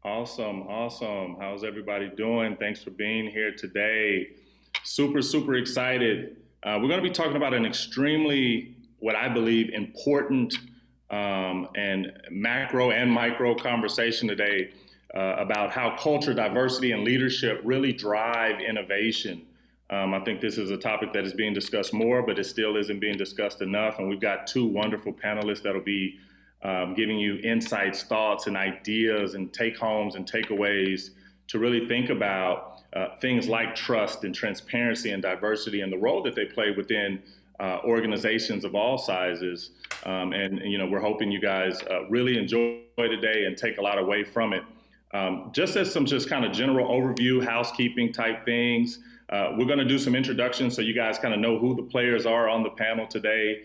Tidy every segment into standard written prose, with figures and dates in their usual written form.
Awesome, awesome. How's everybody doing? Thanks for being here today. Super, super excited. We're going to be talking about an extremely, what I believe, important and macro and micro conversation today about how culture, diversity, and leadership really drive innovation. I think this is a topic that is being discussed more, but it still isn't being discussed enough. And we've got two wonderful panelists that'll be giving you insights, thoughts, and ideas, and take homes and takeaways to really think about things like trust and transparency and diversity and the role that they play within organizations of all sizes. We're hoping you guys really enjoy today and take a lot away from it. Just as some just kind of general overview, housekeeping type things, we're going to do some introductions so you guys kind of know who the players are on the panel today,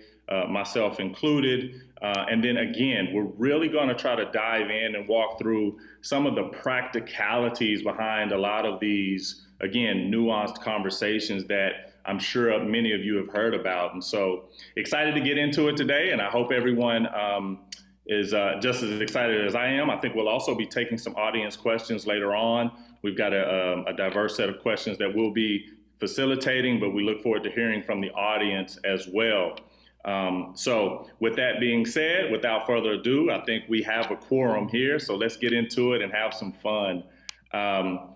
myself included. And then again, we're really going to try to dive in and walk through some of the practicalities behind a lot of these, again, nuanced conversations that I'm sure many of you have heard about. And so excited to get into it today. And I hope everyone is just as excited as I am. I think we'll also be taking some audience questions later on. We've got a diverse set of questions that we'll be facilitating, but we look forward to hearing from the audience as well. So with that being said, without further ado, I think we have a quorum here. So let's get into it and have some fun. Founder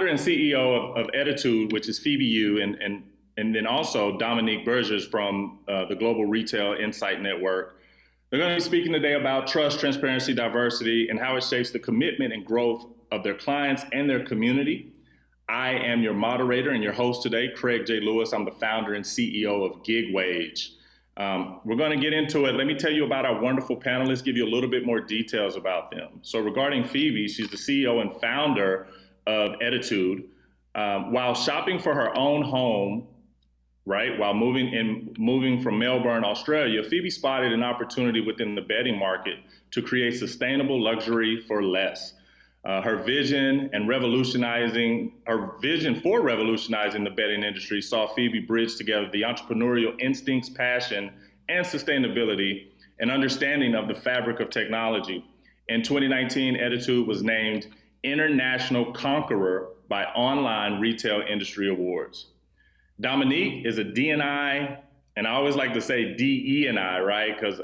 and CEO of Ettitude, which is Phoebe Yu, and then also Dominique Bergers from the Global Retail Insight Network. They're going to be speaking today about trust, transparency, diversity, and how it shapes the commitment and growth of their clients and their community. I am your moderator and your host today, Craig J. Lewis. I'm the founder and CEO of Gig Wage. We're going to get into it. Let me tell you about our wonderful panelists, give you a little bit more details about them. So regarding Phoebe, she's the CEO and founder of Ettitude. While shopping for her own home, right, while moving from Melbourne, Australia, Phoebe spotted an opportunity within the bedding market to create sustainable luxury for less. Her vision for revolutionizing the bedding industry saw Phoebe bridge together the entrepreneurial instincts, passion, and sustainability, and understanding of the fabric of technology. In 2019, Ettitude was named International Conqueror by Online Retail Industry Awards. Dominique is a D&I, and I always like to say DE&I, right? Because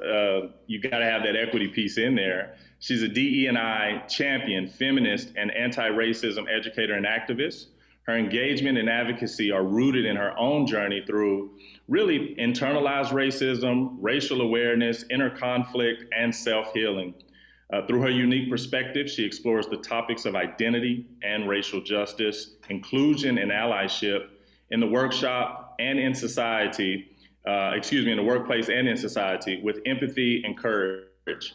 you got to have that equity piece in there. She's a DE&I champion, feminist, and anti-racism educator and activist. Her engagement and advocacy are rooted in her own journey through really internalized racism, racial awareness, inner conflict, and self-healing. Through her unique perspective, she explores the topics of identity and racial justice, inclusion and allyship in the workshop and in society, in the workplace and in society with empathy and courage.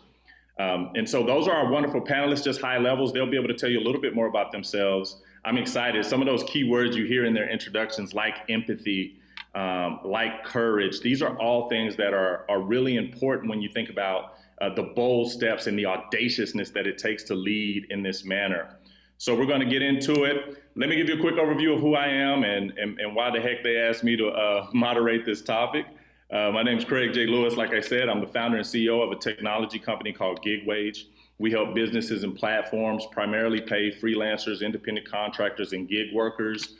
And so those are our wonderful panelists, just high levels. They'll be able to tell you a little bit more about themselves. I'm excited. Some of those key words you hear in their introductions, like empathy, like courage, these are all things that are really important when you think about the bold steps and the audaciousness that it takes to lead in this manner. So we're going to get into it. Let me give you a quick overview of who I am and why the heck they asked me to moderate this topic. My name is Craig J. Lewis. Like I said, I'm the founder and CEO of a technology company called Gig Wage. We help businesses and platforms primarily pay freelancers, independent contractors, and gig workers.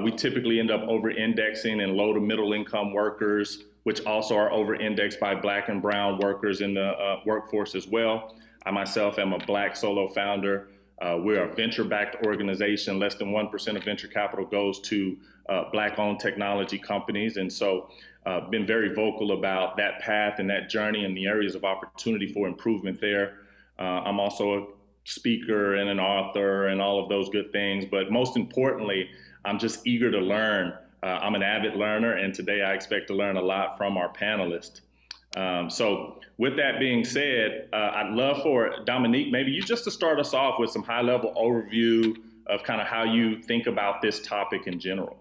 We typically end up over-indexing in low to middle income workers, which also are over-indexed by Black and brown workers in the workforce as well. I myself am a Black solo founder. We're a venture-backed organization. Less than 1% of venture capital goes to Black-owned technology companies. And so been very vocal about that path and that journey and the areas of opportunity for improvement there. I'm also a speaker and an author and all of those good things. But most importantly, I'm just eager to learn. I'm an avid learner, and today I expect to learn a lot from our panelists. So with that being said, I'd love for Dominique, maybe you just to start us off with some high level overview of kind of how you think about this topic in general.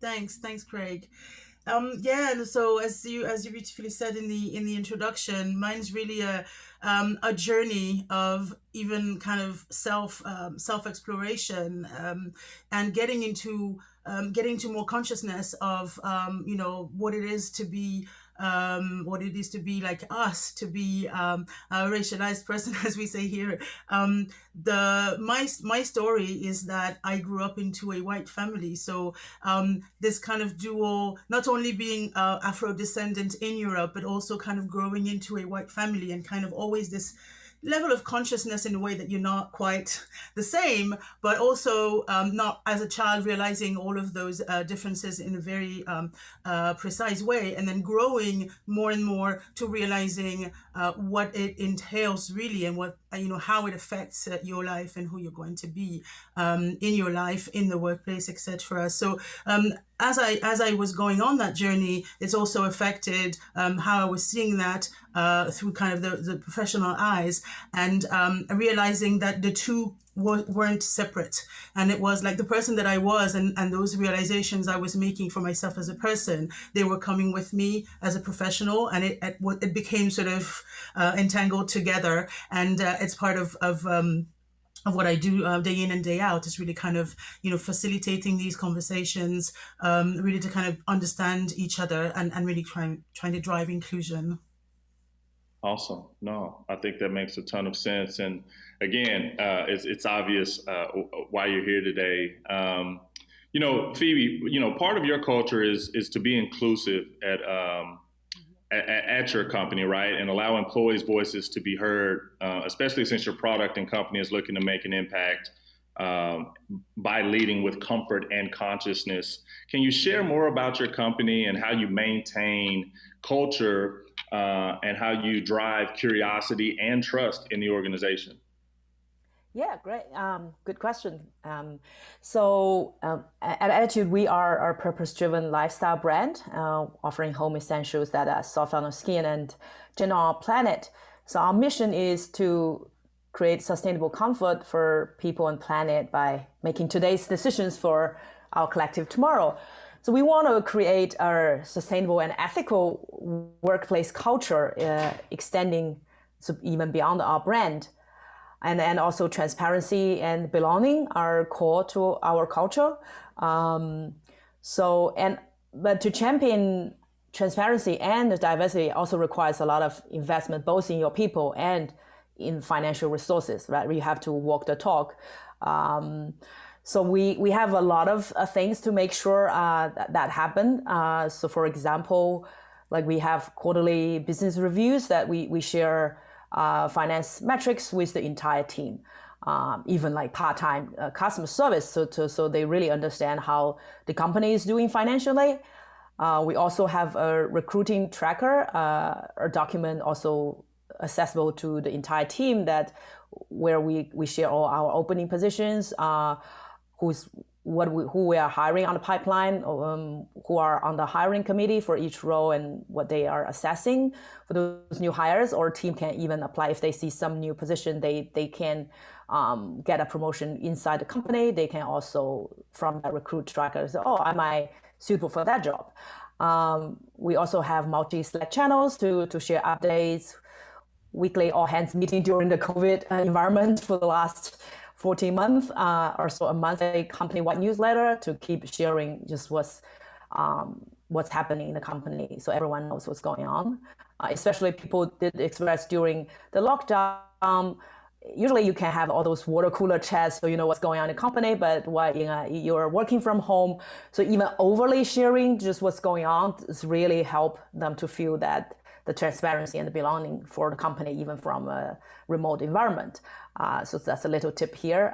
Thanks, Craig. And so as you beautifully said in the introduction, mine's really a journey of even kind of self exploration, and getting into more consciousness of what it is to be what it is to be like us, to be a racialized person, as we say here. The my story is that I grew up into a white family, so this kind of dual, not only being Afro descendant in Europe, but also kind of growing into a white family, and kind of always this level of consciousness in a way that you're not quite the same, but also not as a child realizing all of those differences in a very precise way, and then growing more and more to realizing what it entails really, and what how it affects your life and who you're going to be in your life, in the workplace, etc. So as I was going on that journey, it's also affected how I was seeing that through kind of the professional eyes, and realizing that the two weren't separate. And it was like the person that I was, and those realizations I was making for myself as a person, they were coming with me as a professional, and it became sort of entangled together. And it's part of what I do day in and day out, is really kind of, facilitating these conversations, really to kind of understand each other, and really trying to drive inclusion. Awesome. No, I think that makes a ton of sense. And again, it's obvious why you're here today. Phoebe, part of your culture is to be inclusive at your company, right? And allow employees' voices to be heard, especially since your product and company is looking to make an impact by leading with comfort and consciousness. Can you share more about your company and how you maintain culture and how you drive curiosity and trust in the organization? Yeah, great. Good question. At Attitude, we are a purpose-driven lifestyle brand, offering home essentials that are soft on our skin and gentle on our planet. So our mission is to create sustainable comfort for people and planet by making today's decisions for our collective tomorrow. So we want to create a sustainable and ethical workplace culture, extending even beyond our brand. And also transparency and belonging are core to our culture. But to champion transparency and diversity also requires a lot of investment, both in your people and in financial resources, right? You have to walk the talk. So we have a lot of things to make sure that happen. So for example, like we have quarterly business reviews that we share finance metrics with the entire team, even like part-time customer service, so they really understand how the company is doing financially. We also have a recruiting tracker, a document also accessible to the entire team where we share all our opening positions, who we are hiring on the pipeline, who are on the hiring committee for each role, and what they are assessing for those new hires. Or team can even apply if they see some new position, they can get a promotion inside the company. They can also, from that recruit tracker, say, oh, am I suitable for that job? We also have multi-Slack channels to share updates, weekly all hands meeting during the COVID environment for the last 14 months, or so a monthly company-wide newsletter to keep sharing just what's happening in the company, so everyone knows what's going on. Especially people did express during the lockdown. Usually you can have all those water cooler chats, so you know what's going on in the company, but while you're working from home, so even overly sharing just what's going on is really help them to feel that the transparency and the belonging for the company, even from a remote environment. So that's a little tip here.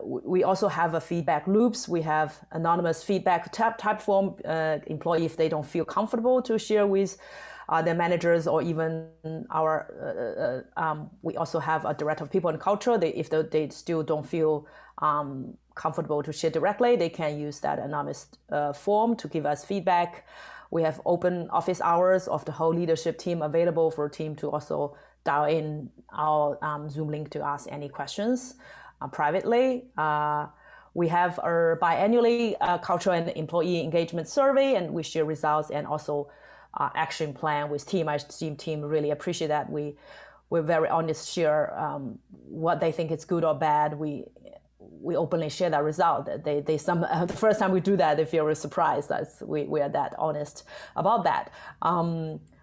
We also have a feedback loops. We have anonymous feedback type form, employee, if they don't feel comfortable to share with their managers or even we also have a director of people and culture. If they still don't feel comfortable to share directly, they can use that anonymous form to give us feedback. We have open office hours of the whole leadership team available for a team to also dial in our Zoom link to ask any questions privately. We have our biannually cultural and employee engagement survey, and we share results and also action plan with team. Our team really appreciate that. We're very honest, share what they think is good or bad. we openly share that result. The first time we do that, they feel really surprised that we are that honest about that.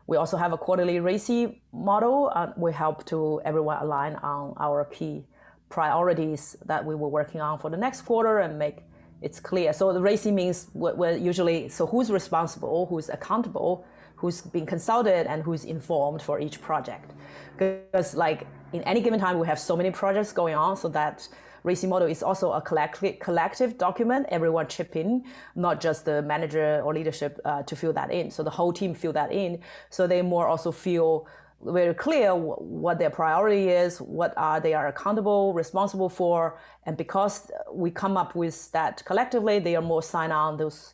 We also have a quarterly RACI model. We help to everyone align on our key priorities that we were working on for the next quarter and make it's clear. So the RACI means we're usually, so who's responsible, who's accountable, who's being consulted, and who's informed for each project. Because like in any given time, we have so many projects going on, so that RACI model is also a collective document. Everyone chip in, not just the manager or leadership to fill that in. So the whole team fill that in. So they more also feel very clear what their priority is, what they are accountable, responsible for. And because we come up with that collectively, they are more sign on those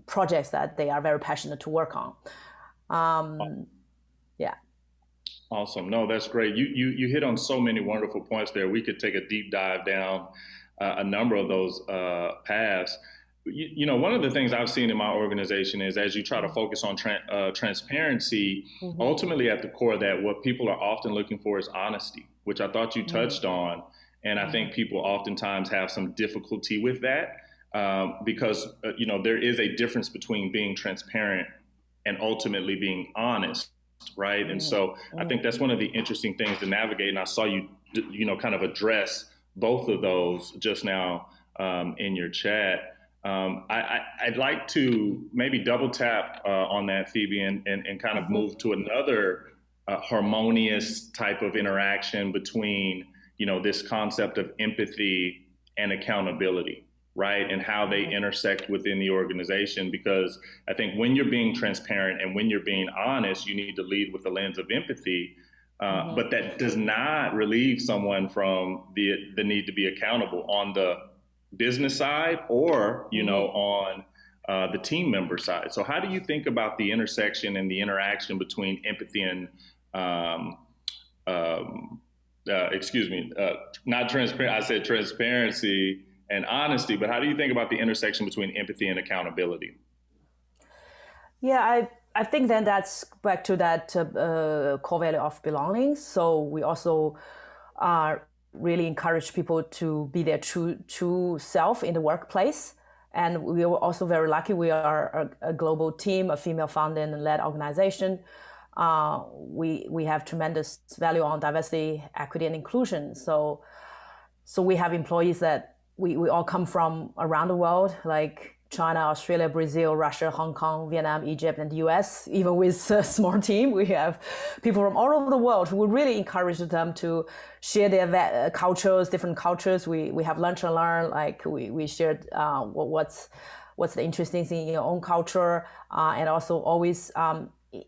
projects that they are very passionate to work on. Yeah. Awesome. No, that's great. You hit on so many wonderful points there. We could take a deep dive down a number of those paths. One of the things I've seen in my organization is as you try to focus on transparency, ultimately at the core of that, what people are often looking for is honesty, which I thought you touched on. And I think people oftentimes have some difficulty with that because, there is a difference between being transparent and ultimately being honest. Right. And so I think that's one of the interesting things to navigate. And I saw you, kind of address both of those just now in your chat. I'd like to maybe double tap on that, Phoebe, and kind of move to another harmonious type of interaction between, this concept of empathy and accountability. Right, and how they intersect within the organization, because I think when you're being transparent and when you're being honest, you need to lead with the lens of empathy, but that does not relieve someone from the need to be accountable on the business side or, on the team member side. So how do you think about the intersection and the interaction between empathy and, not transparent, I said transparency and honesty, but how do you think about the intersection between empathy and accountability? Yeah, I think then that's back to that core value of belonging. So we also really encourage people to be their true self in the workplace. And we were also very lucky. We are a global team, a female founded and led organization. We have tremendous value on diversity, equity, and inclusion. So we have employees that we all come from around the world, like China, Australia, Brazil, Russia, Hong Kong, Vietnam, Egypt, and the US. Even with a small team, we have people from all over the world who really encourage them to share their cultures, different cultures. We have lunch and learn, like we shared what's the interesting thing in your own culture, and also always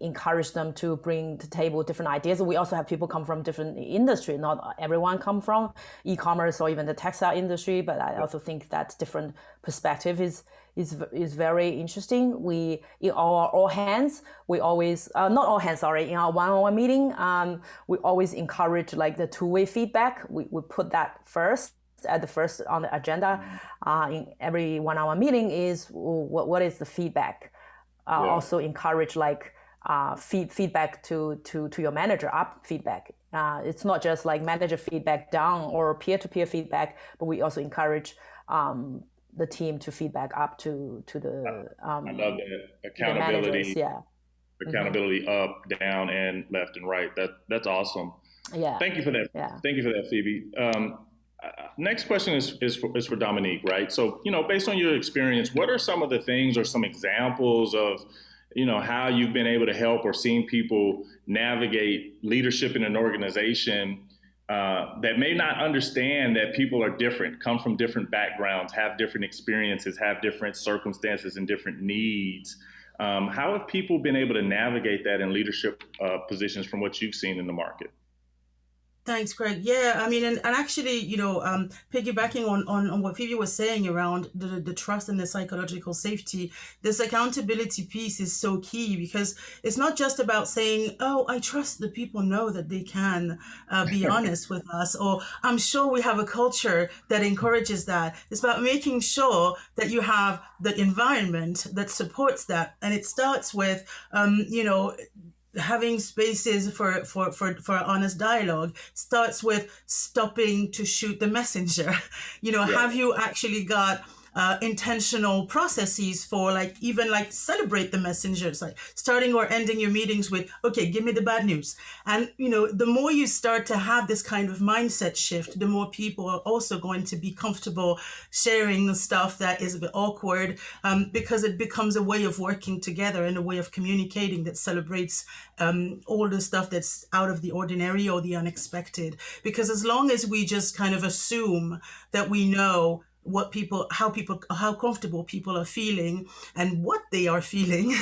encourage them to bring to the table different ideas. We also have people come from different industry. Not everyone come from e-commerce or even the textile industry, but I also think that different perspective is very interesting. We in our all hands, we always not all hands, sorry, in our one-on-one meeting, we always encourage like the two-way feedback. We put that first on the agenda in every one-on-one meeting is what is the feedback. Also encourage like feedback to your manager, up feedback. It's not just like manager feedback down or peer-to-peer feedback, but we also encourage the team to feedback up to the I love that accountability. Yeah, accountability up, down, and left and right. That's awesome. Yeah. Thank you for that. Yeah. Thank you for that, Phoebe. Next question is for Dominique, right? So, based on your experience, what are some of the things or some examples of how you've been able to help or seen people navigate leadership in an organization that may not understand that people are different, come from different backgrounds, have different experiences, have different circumstances and different needs. How have people been able to navigate that in leadership positions from what you've seen in the market? Thanks, Craig. Yeah, I mean, and actually, piggybacking on what Phoebe was saying around the trust and the psychological safety, this accountability piece is so key because it's not just about saying, oh, I trust the people know that they can be honest with us, or I'm sure we have a culture that encourages that. It's about making sure that you have the environment that supports that. And it starts with, having spaces for honest dialogue starts with stopping to shoot the messenger. Have you actually got intentional processes for like even like celebrate the messengers, like starting or ending your meetings with, okay, give me the bad news. And the more you start to have this kind of mindset shift, the more people are also going to be comfortable sharing the stuff that is a bit awkward, because it becomes a way of working together and a way of communicating that celebrates all the stuff that's out of the ordinary or the unexpected. Because as long as we just kind of assume that we know how comfortable people are feeling and what they are feeling,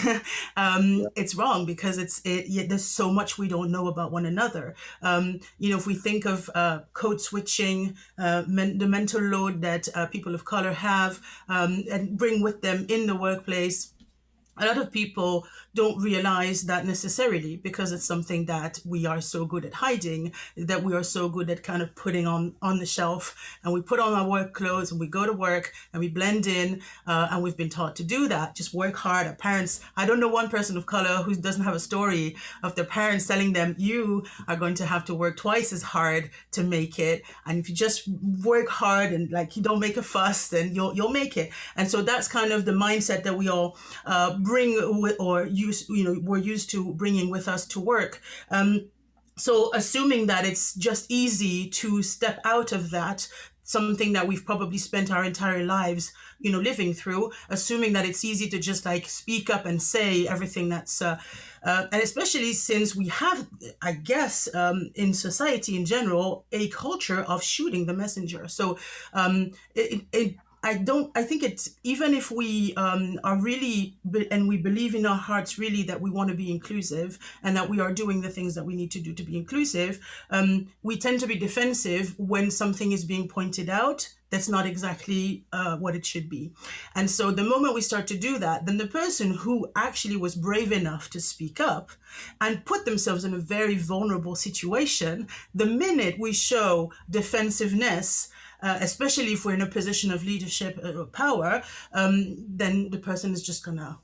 it's wrong, because there's so much we don't know about one another. If we think of code switching, the mental load that people of color have and bring with them in the workplace, a lot of people don't realize that necessarily, because it's something that we are so good at hiding, that we are so good at kind of putting on the shelf, and we put on our work clothes and we go to work and we blend in, and we've been taught to do that. Just work hard. Our parents, I don't know one person of color who doesn't have a story of their parents telling them, you are going to have to work twice as hard to make it, and if you just work hard and like you don't make a fuss, then you'll make it. And so that's kind of the mindset that we all bring or use, we're used to bringing with us to work. So assuming that it's just easy to step out of that, something that we've probably spent our entire lives, living through, assuming that it's easy to just like speak up and say everything that's, and especially since we have, I guess, in society in general, a culture of shooting the messenger. So I think it's, even if we are really, and we believe in our hearts really that we want to be inclusive and that we are doing the things that we need to do to be inclusive, we tend to be defensive when something is being pointed out that's not exactly what it should be. And so the moment we start to do that, then the person who actually was brave enough to speak up and put themselves in a very vulnerable situation, the minute we show defensiveness, especially if we're in a position of leadership or power, then the person is just gonna,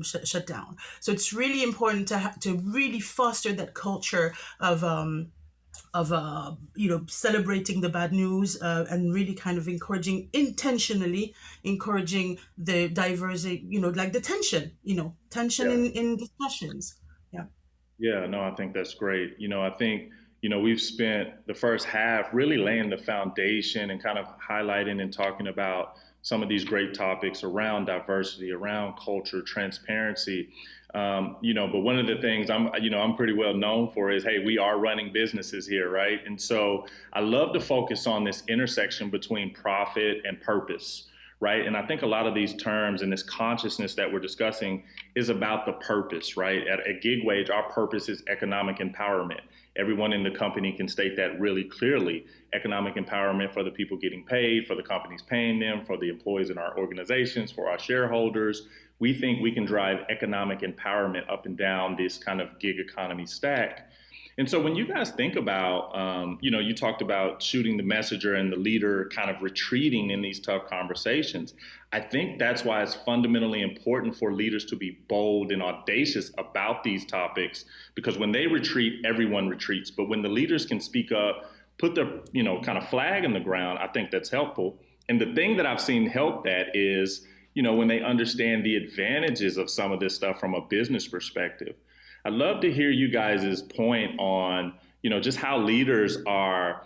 shut down. So it's really important to really foster that culture of celebrating the bad news, and really kind of intentionally encouraging the diversity, like the tension, in discussions. Yeah. Yeah, no, I think that's great. I think, we've spent the first half really laying the foundation and kind of highlighting and talking about some of these great topics around diversity, around culture, transparency. But one of the things I'm pretty well known for is, hey, we are running businesses here, right? And so I love to focus on this intersection between profit and purpose, right? And I think a lot of these terms and this consciousness that we're discussing is about the purpose, right? At Gig Wage, our purpose is economic empowerment. Everyone in the company can state that really clearly. Economic empowerment for the people getting paid, for the companies paying them, for the employees in our organizations, for our shareholders. We think we can drive economic empowerment up and down this kind of gig economy stack. And so when you guys think about, you talked about shooting the messenger and the leader kind of retreating in these tough conversations. I think that's why it's fundamentally important for leaders to be bold and audacious about these topics, because when they retreat, everyone retreats. But when the leaders can speak up, put their, kind of flag in the ground, I think that's helpful. And the thing that I've seen help that is, when they understand the advantages of some of this stuff from a business perspective. I'd love to hear you guys' point on, just how leaders are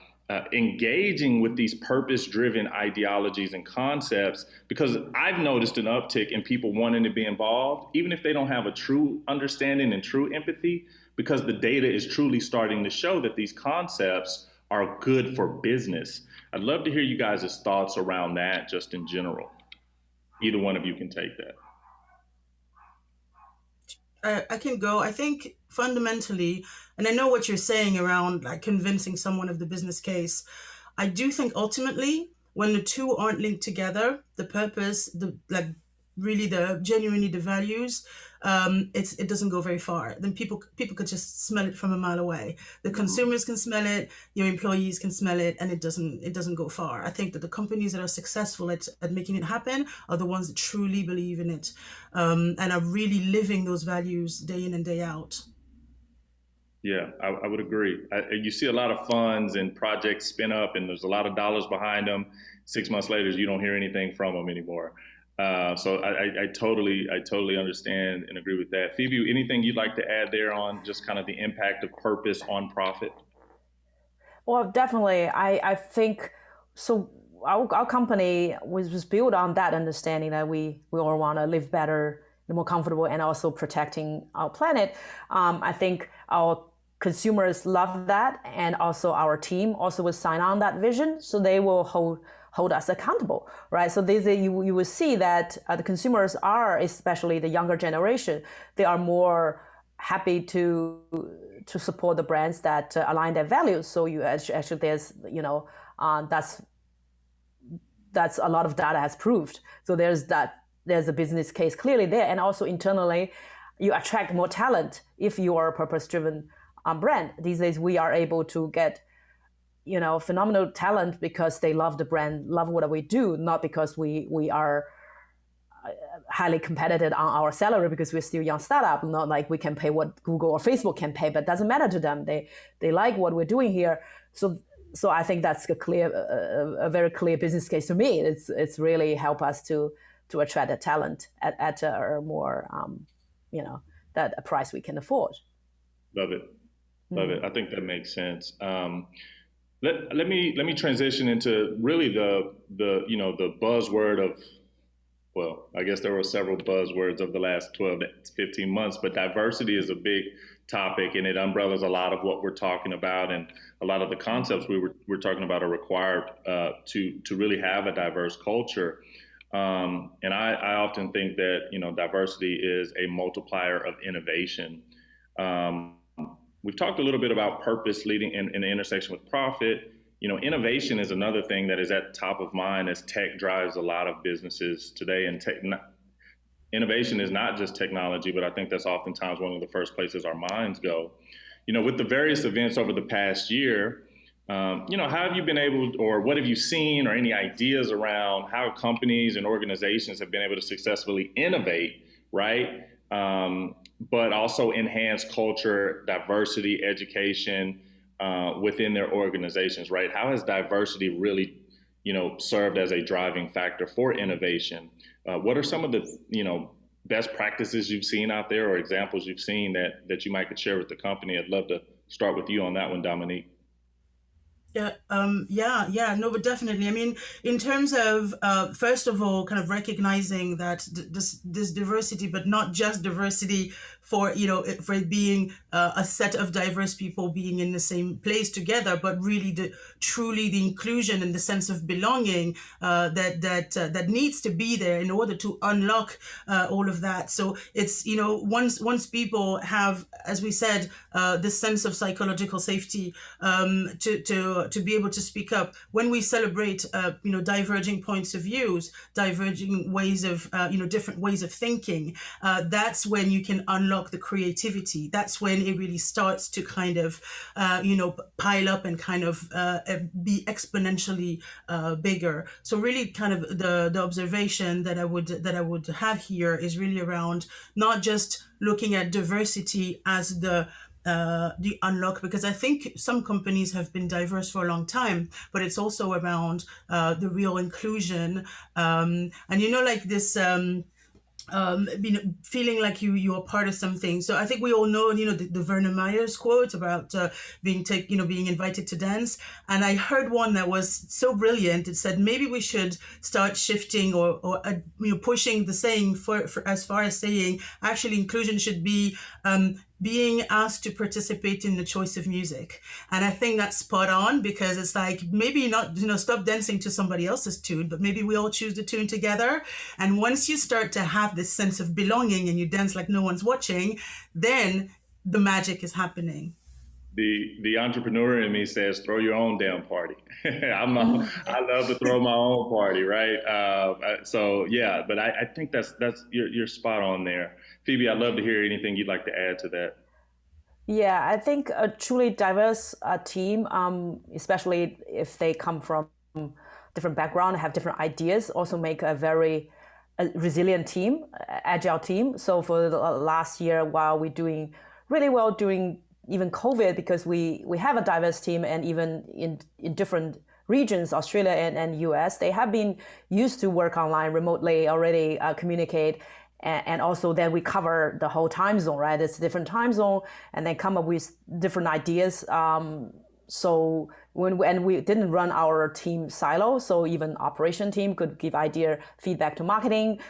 engaging with these purpose-driven ideologies and concepts, because I've noticed an uptick in people wanting to be involved, even if they don't have a true understanding and true empathy, because the data is truly starting to show that these concepts are good for business. I'd love to hear you guys' thoughts around that just in general. Either one of you can take that. I can go. I think fundamentally, and I know what you're saying around like convincing someone of the business case. I do think ultimately, when the two aren't linked together, the purpose, really genuinely the values, it doesn't go very far. Then people could just smell it from a mile away. The consumers can smell it, your employees can smell it, and it doesn't go far. I think that the companies that are successful at making it happen are the ones that truly believe in it, and are really living those values day in and day out. Yeah, I would agree. You see a lot of funds and projects spin up, and there's a lot of dollars behind them. 6 months later, you don't hear anything from them anymore. So I totally understand and agree with that. Phoebe, anything you'd like to add there on just kind of the impact of purpose on profit? Well, definitely. I think so. Our company was built on that understanding that we all want to live better, more comfortable, and also protecting our planet. I think our consumers love that, and also our team also will sign on that vision, so they will hold us accountable, right? So you will see that the consumers are, especially the younger generation, they are more happy to support the brands that align their values. So you actually there's that's a lot of data has proved. So there's a business case clearly there, and also internally, you attract more talent if you are a purpose-driven brand. These days, we are able to get phenomenal talent because they love the brand, love what we do, not because we are highly competitive on our salary because we're still a young startup. Not like we can pay what Google or Facebook can pay, but it doesn't matter to them. They like what we're doing here. So I think that's a very clear business case to me. It's really help us to attract the talent at a more that a price we can afford. Love it. I think that makes sense. Let me transition into really the buzzword of, well, I guess there were several buzzwords of the last 12 to 15 months, but diversity is a big topic, and it umbrellas a lot of what we're talking about, and a lot of the concepts we're talking about are required to really have a diverse culture. And I often think that diversity is a multiplier of innovation. We've talked a little bit about purpose leading in the intersection with profit. Innovation is another thing that is at top of mind as tech drives a lot of businesses today. And innovation is not just technology, but I think that's oftentimes one of the first places our minds go. With the various events over the past year, how have you been able, or what have you seen, or any ideas around how companies and organizations have been able to successfully innovate, right? But also enhance culture, diversity, education within their organizations, right? How has diversity really, served as a driving factor for innovation? What are some of the, best practices you've seen out there, or examples you've seen that you might could share with the company? I'd love to start with you on that one, Dominique. No, but definitely. I mean, in terms of first of all, kind of recognizing that this diversity, but not just diversity for for it being a set of diverse people being in the same place together, but really truly the inclusion and the sense of belonging that needs to be there in order to unlock all of that. So it's once people have, as we said, this sense of psychological safety to be able to speak up when we celebrate diverging points of views, diverging ways of different ways of thinking. That's when you can unlock the creativity. That's when it really starts to kind of pile up and kind of be exponentially bigger. So really kind of the observation that I would have here is really around not just looking at diversity as the unlock, because I think some companies have been diverse for a long time, but it's also around the real inclusion, and like this feeling like you are part of something. So I think we all know the Werner Myers quote about being invited to dance, and I heard one that was so brilliant. It said maybe we should start shifting or pushing the saying for as far as saying actually inclusion should be being asked to participate in the choice of music. And I think that's spot on, because it's like, maybe not, stop dancing to somebody else's tune, but maybe we all choose the tune together. And once you start to have this sense of belonging and you dance like no one's watching, then the magic is happening. The entrepreneur in me says, throw your own damn party. I love to throw my own party, right? So yeah, but I think that's you're spot on there, Phoebe. I'd love to hear anything you'd like to add to that. Yeah, I think a truly diverse team, especially if they come from different background, have different ideas, also make a very resilient team, agile team. So for the last year, while we're doing really well during even COVID, because we have a diverse team, and even in different regions, Australia and US, they have been used to work online remotely already, communicate. And also then we cover the whole time zone, right? It's a different time zone, and then come up with different ideas. So and we didn't run our team silo, so even operation team could give idea feedback to marketing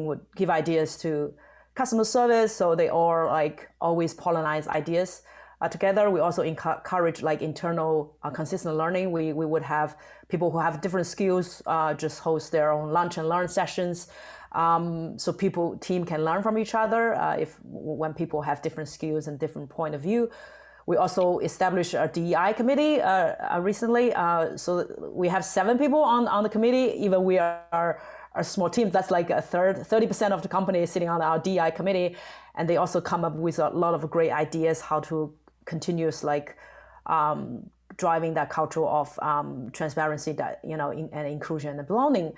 would give ideas to customer service, so they all like always pollinize ideas together. We also encourage like internal consistent learning. We would have people who have different skills just host their own lunch and learn sessions, so team can learn from each other if when people have different skills and different point of view. We also established a DEI committee recently. So we have 7 people on the committee. Even we are a small team, that's like 30% of the company is sitting on our DEI committee. And they also come up with a lot of great ideas how to continuous driving that culture of transparency, and inclusion and belonging.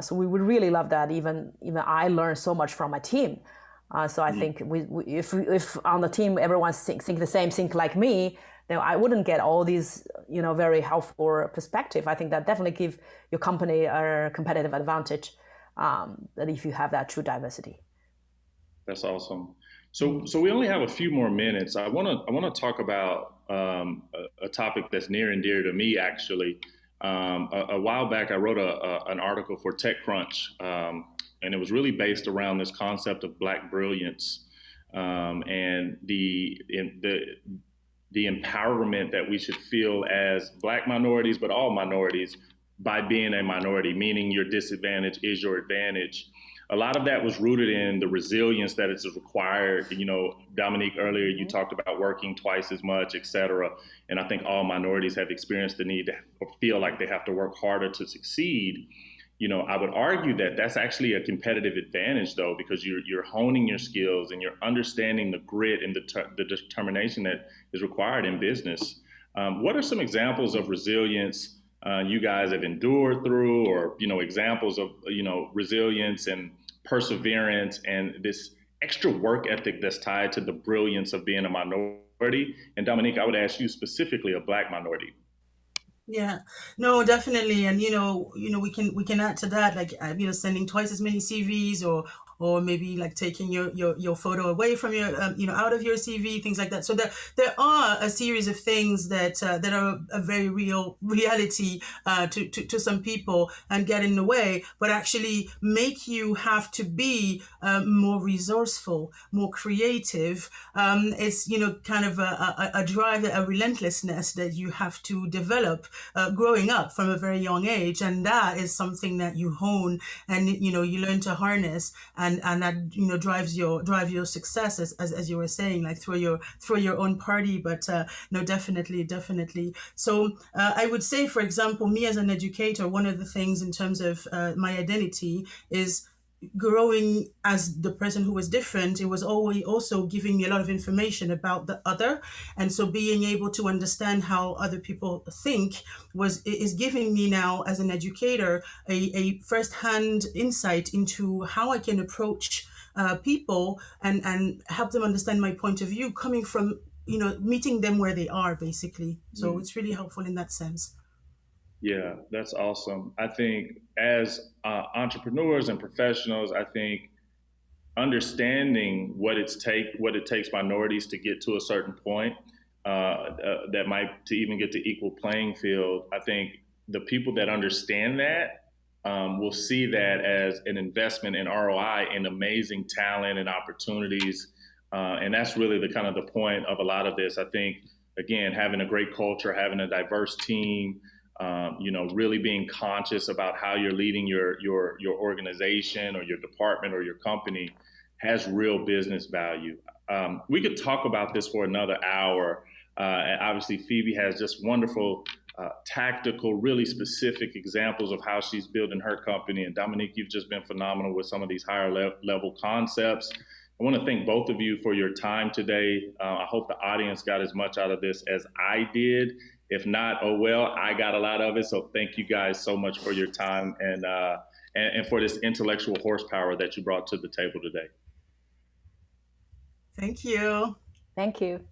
So we would really love that. Even I learned so much from my team. So I think if on the team everyone think like me, then I wouldn't get all these very helpful perspective. I think that definitely give your company a competitive advantage, that if you have that true diversity. That's awesome. So we only have a few more minutes. I want to talk about a topic that's near and dear to me, actually. A while back, I wrote an article for TechCrunch, and it was really based around this concept of Black brilliance, and the empowerment that we should feel as Black minorities, but all minorities, by being a minority, meaning your disadvantage is your advantage. A lot of that was rooted in the resilience that is required. Dominique, earlier you talked about working twice as much, et cetera. And I think all minorities have experienced the need to feel like they have to work harder to succeed. I would argue that that's actually a competitive advantage, though, because you're honing your skills and you're understanding the grit and the determination that is required in business. What are some examples of resilience you guys have endured through, or examples of resilience and perseverance and this extra work ethic that's tied to the brilliance of being a minority? And Dominique, I would ask you specifically a Black minority. Yeah, no, definitely, and we can add to that, like sending twice as many CVs, or maybe like taking your photo away from your out of your CV, things like that. So there are a series of things that are a very real reality to some people and get in the way, but actually make you have to be more resourceful, more creative. It's kind of a drive, a relentlessness that you have to develop growing up from a very young age, and that is something that you hone and you learn to harness, and that drives your success, as you were saying, like through your own party. But no, definitely. So I would say, for example, me as an educator, one of the things in terms of my identity is growing as the person who was different. It was always also giving me a lot of information about the other, and so being able to understand how other people think is giving me now, as an educator, a first-hand insight into how I can approach people and help them understand my point of view, coming from meeting them where they are, basically. So it's really helpful in that sense. Yeah, that's awesome. I think as entrepreneurs and professionals, I think understanding what it takes minorities to get to a certain point, that might to even get to equal playing field. I think the people that understand that will see that as an investment in ROI and amazing talent and opportunities, and that's really the kind of the point of a lot of this. I think, again, having a great culture, having a diverse team. Really being conscious about how you're leading your organization or your department or your company has real business value. We could talk about this for another hour, And obviously, Phoebe has just wonderful, tactical, really specific examples of how she's building her company. And Dominique, you've just been phenomenal with some of these higher level concepts. I want to thank both of you for your time today. I hope the audience got as much out of this as I did. If not, oh well, I got a lot of it. So thank you guys so much for your time and for this intellectual horsepower that you brought to the table today. Thank you. Thank you.